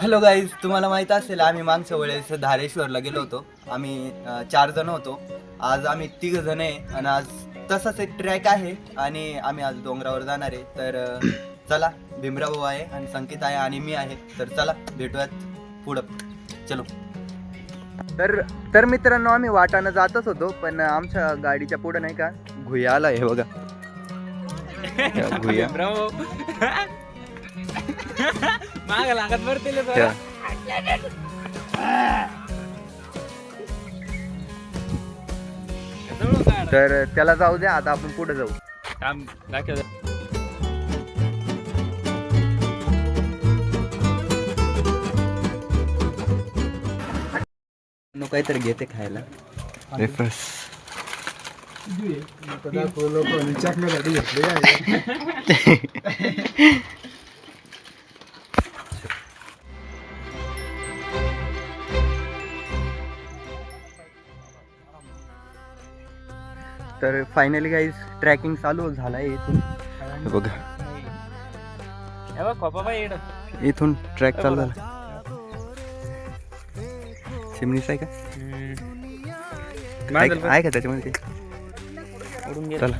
Hello guys, तुम्हाला माहित असेल आम्ही मागच्या वेळेस धारेश्वरला गेलो होतो. आम्ही 4 जण होतो. आज आम्ही 3 जण आहे आणि आज तसाच एक ट्रॅक आहे आणि आम्ही आज डोंगरावर जाणार आहे. तर चला, भीमराव आहे आणि संकेत आहे आणि मी आहे. तर चला भेटूयात पुढं. चलो. तर मित्रांनो, आम्ही वाटानं जातच होतो, पण आमच्या गाडीच्या पुढं नाही का घुया आला आहे बघा. घुया माग लागत भरतील तर त्याला जाऊ द्या, आता आपण पुढे जाऊ. काम दाखव. काहीतरी घेते खायला. रेफर्स तर फायनली गाईज ट्रॅकिंग चालू झाला आहे. इथून हे बघा, इथून ट्रॅक चालू झाला. चिमणीच आहे का? आहे का त्याच्यामध्ये? चला.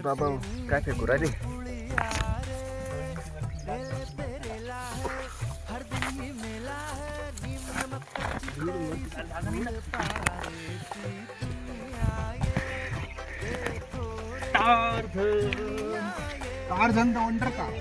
बाबा काय फेकू राहिले? Tarzan the wonder car.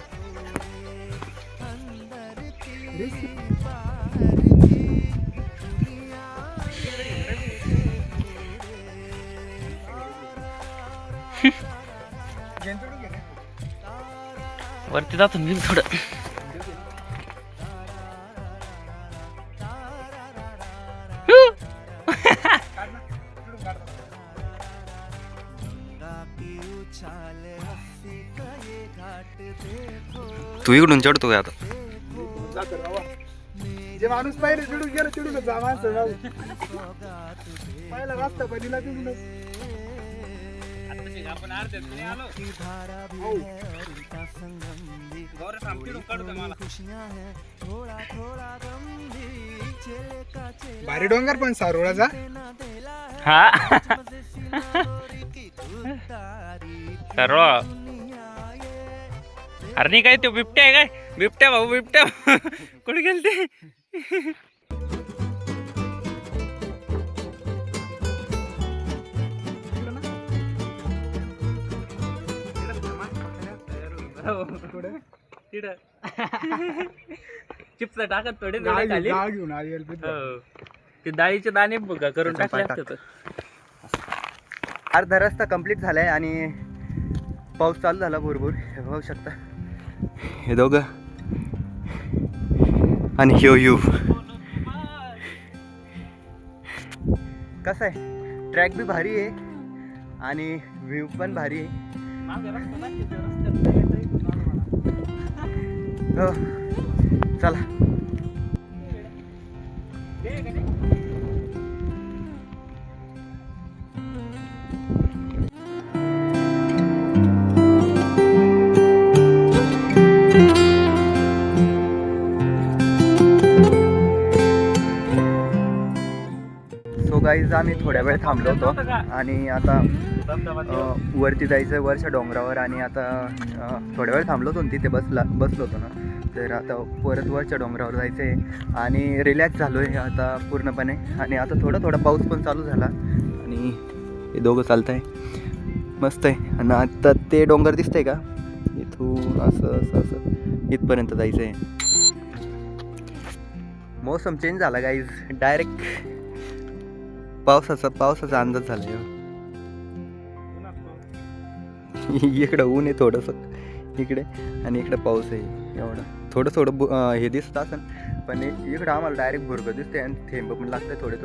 वरती जातो मी थोडं. तू इकडून चढतो का आता? जे माणूस पहिले चिडून गेलं चिडून जा माणसं जाऊ. पहिला रस्ता पहिला चिडून. आपण अर्ध्यात आलो. भारी डोंगर पण सारोळाचा. हा सर्व. अरे नाही काय तो बिबट्या आहे काय? बिबट्या भाऊ, बिबट्या कुठे गेलते? चिप्स टाकत थोडे खाली घेऊन आली. ते डाळीचे दाणे बघा करून टाकले असतात. अर्धा रस्ता कंप्लीट झालाय आणि पाऊस चालू झाला भरपूर. हे बघू शकता, हे दोघं आणि ह्यो कसं आहे. ट्रॅक बी भारी आहे आणि व्ह्यू पण भारी आहे. हो चला. सो गाईज, आम्ही थोड्या वेळ थांबलो होतो आणि आता वरती जायचं वरच्या डोंगरावर. आणि आता थोड्या वेळ थांबलो होतो तिथे बसलो होतो ना. तर आता परत वरच्या डोंगरावर जायचं आहे आणि रिलॅक्स झालो आहे आता पूर्णपणे. आणि आता थोडा पाऊस पण चालू झाला आणि हे दोघं चालत आहे, मस्त आहे. आणि आता ते डोंगर दिसतंय का, इथून असं इथपर्यंत जायचं आहे. मोसम चेंज झाला गाईज, डायरेक्ट पावसाचा अंदाज झाला. इकडं ऊन आहे थोडंसं इकडे आणि इकडे पाऊस आहे. एवढं थोडं हे दिसत असेल, पण इकडं आम्हाला डायरेक्ट भुरकं दिसते आणि थेंब पण लागते थोडे.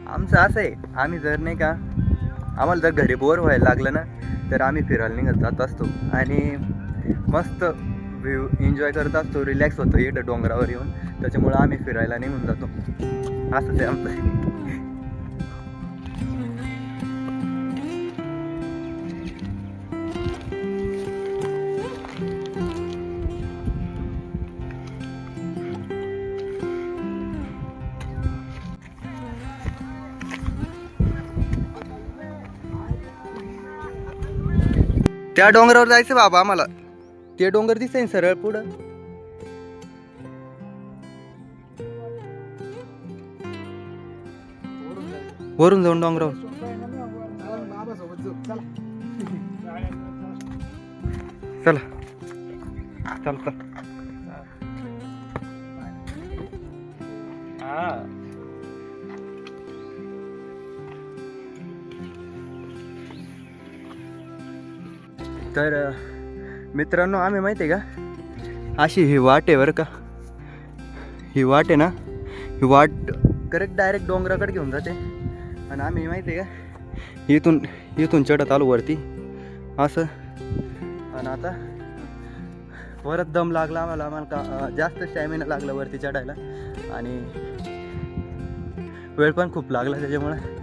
आमचं असं आहे, आम्ही जर नाही का, आम्हाला जर घरी बोर व्हायला लागलं ना, तर आम्ही फिरायला निघत जात असतो आणि मस्त व्ह्यू एन्जॉय करत असतो, रिलॅक्स होतो इकडं डोंगरावर येऊन. त्याच्यामुळं आम्ही फिरायला निघून जातो. असंच आहे आमचं. त्या डोंगरावर जायचं बाबा आम्हाला. ते डोंगर दिसतंय ना सरळ पुढं. वरून जाऊन डोंगरावर. बाबासोबत जाऊ चला. चला चालतं. तर मित्रांनो आम्ही माहिती आहे का, अशी ही वाट आहे बरं का. ही वाट आहे ना, ही वाट करेक्ट डायरेक्ट डोंगराकडे घेऊन जाते. आणि आम्ही माहिती आहे का, इथून चढत आलो वरती असं. आणि आता परत दम लागला आम्हाला का जास्त स्टॅमिना लागला वरती चढायला. आणि वेळ पण खूप लागला त्याच्यामुळे.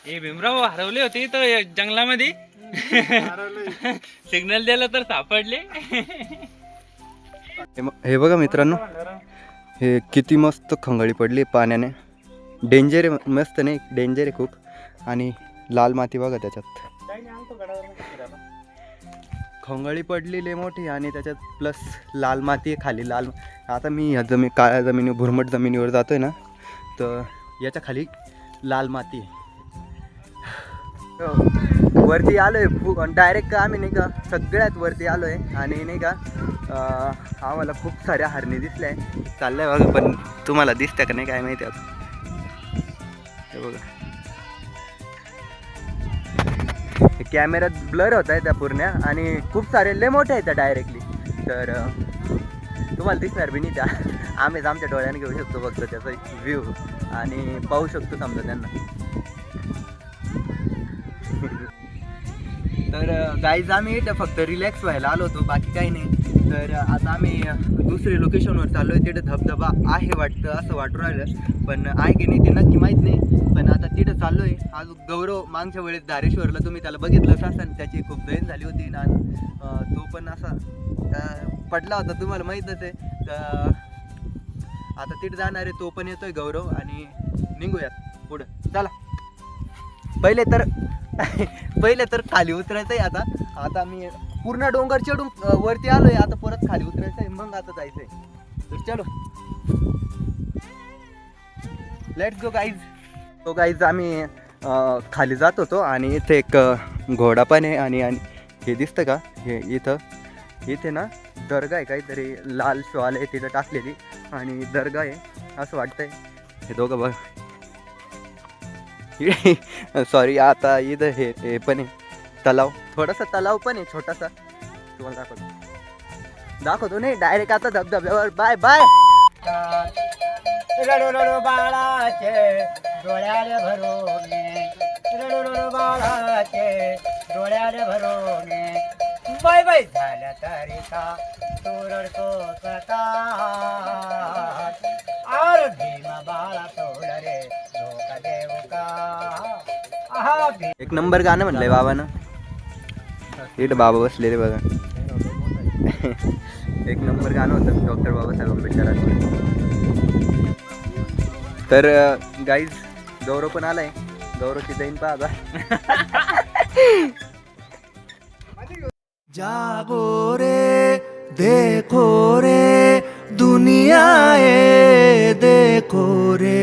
हे भीमराव हरवले होते तर जंगलामध्ये. सिग्नल दिलं तर सापडले. हे बघा मित्रांनो, हे किती मस्त खंगळी पडली पाण्याने. डेंजर आहे, मस्त नाही डेंजर आहे खूप. आणि लाल माती बघा त्याच्यात, खंगळी पडलेली मोठी आणि त्याच्यात प्लस लाल माती आहे खाली. लाल आता मी ह्या काळ्या जमिनी भुरमट जमिनीवर जातोय ना, तर याच्या खाली लाल माती आहे. वरती आलोय डायरेक्ट आम्ही नाही का सगळ्यात वरती आलोय. आणि नाही का आम्हाला खूप साऱ्या हरणी दिसल्या आहे. चाललंय बघा, पण तुम्हाला दिसत्या का नाही काय माहिती आता. हे बघा कॅमेऱ्यात ब्लर होत आहे त्या पूर्ण. आणि खूप सारे लय मोठे आहेत त्या डायरेक्टली. तर तुम्हाला दिसणार बी नाही त्या. आम्हीच आमच्या डोळ्याने घेऊ शकतो फक्त त्याचा व्ह्यू आणि पाहू शकतो समजा त्यांना. तर गाईज आम्ही इथं फक्त रिलॅक्स व्हायला आलो होतो, बाकी काही नाही. तर आता आम्ही दुसऱ्या लोकेशनवर चाललो आहे. तिथं धबधबा आहे वाटतं, असं वाटून राहिलं. पण आहे की नाही ते नक्की माहीत नाही. पण आता तिथं चाललो आहे. आज गौरव मागच्या वेळेस धारेश्वरला तुम्ही त्याला बघितलंच असेल, त्याची खूप दयन झाली होती ना. तो पण असा पडला होता, तुम्हाला माहीतच आहे. तर आता तिथं जाणार आहे, तो पण येतोय गौरव. आणि निघूयात पुढं. चला पहिले तर खाली उतरायचं आहे. आता मी पूर्ण डोंगर चढून वरती आलोय. आता परत खाली उतरायचं आहे, मग आता जायचंय. तर चलो लेट्स गो गाईज. तो गाईज आम्ही खाली जात होतो आणि इथे एक घोडा पण आहे. आणि हे दिसतं का, हे इथे ना दर्गा आहे काहीतरी, लाल शॉल आहे तिथं टाकलेली आणि दर्गा आहे असं वाटतंय. हे दोघं बघ सॉरी. आता इथं हे पण आहे तलाव, थोडासा तलाव पण आहे छोटासा. तुम्हाला दाखवतो नाही डायरेक्ट आता धबधब्यावर. Bye bye. रडू रडू बाळाचे डोळ्याले भरोने, रडू रडू बाळाचे डोळ्याले भरोने, बाय बाय झाल्या तरी का तू रडतोस का, आर भीमा बाळा तोड रे धोका देऊ का. एक नंबर गाणं म्हणलंय बाबानं. इथं बाबा बसलेले बघा. एक नंबर गाणं होतं डॉक्टर बाबासाहेब आंबेडकरांवर. तर गाईज गौरव पण आलाय. गौरवची दैन पहा. जागो रे देखो रे दुनिया ए देखो रे.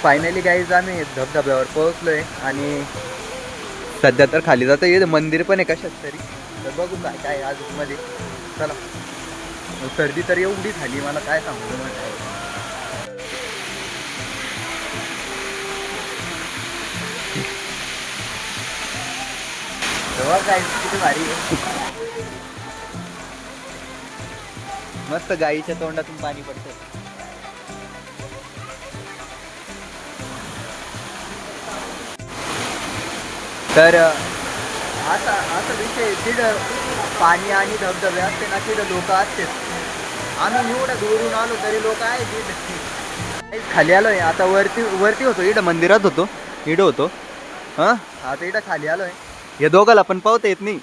फायनली गाईज आम्ही धबधब्यावर पोहोचलोय. आणि सध्या तर खाली जातो. इथं मंदिर पण आहे कशात तरी. तर बघू काय काय आज मध्ये. चला. सर्दी तर एवढी झाली मला काय सांगू तुम्हाला. काय किती भारी आहे. मस्त गाईच्या तोंडातून पाणी पडतं. तर असा असा विषय तिथं पाणी आणि धबधबे असते ना तिथं लोक असते. आम्ही एवढं दूरून आलो तरी लोक आहे तिथं. खाली आलोय आता वरती होतो इकडं मंदिरात होतो इकडं होतो हां आता इकडं खाली आलोय. हे दोघाला पण पावता येत नाही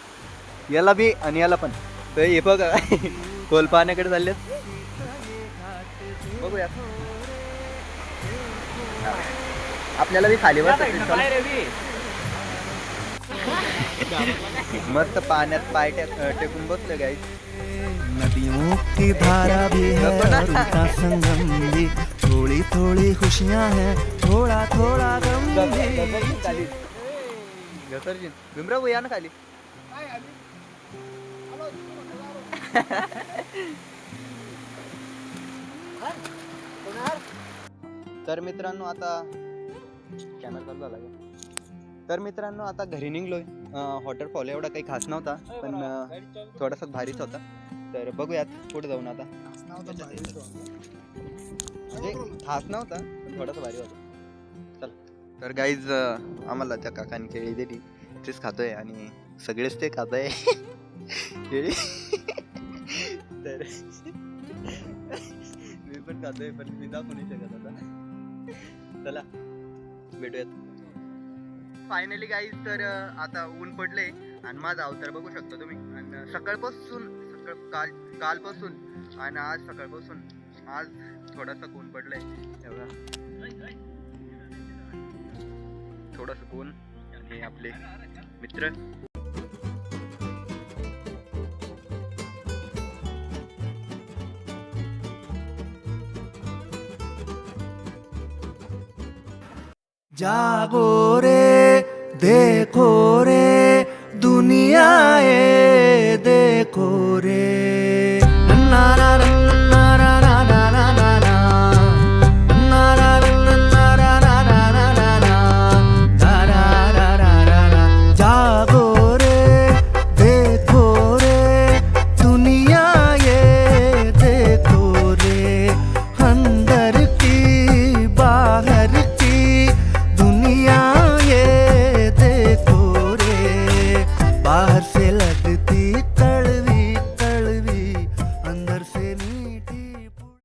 याला बी आणि याला पण. तर हे बघा खोल पाण्याकडे चालले बघूया आपल्याला बी खाली मस्त पाण्यात पाय टेकून बसले गाई. नदियों की धारा भी है और उनका संगम भी, थोड़ी थोड़ी खुशियाँ हैं, थोड़ा थोड़ा गम भी. खाली घसरशील भीमराव या ना खाली. तर मित्रांनो आता कॅमेरा चालू झाला का? तर मित्रांनो आता घरी निघलोय. वॉटरफॉल एवढा काही खास नव्हता पण थोडासा भारीच होता. तर बघूयात पुढे जाऊन आता. म्हणजे खास नव्हता पण थोडासा भारी होता. चल तर गाईज आम्हाला त्या काकाने केळी दिली तेच खातोय आणि सगळेच ते खातोय केळी. तर मी पण खातोय पण मी दाखवू नाही शकत आता. चला भेटूयात. फायनली गाईज तर आता ऊन पडले आणि माझा अवतार बघू शकता तुम्ही. आणि सकाळपासून कालपासून आणि आज सकाळपासून आज थोडासा ऊन पडलंय एवढा थोडंसं ऊन. आणि आपले मित्र जागो रे देखो रे दुनिया ये देखो रे.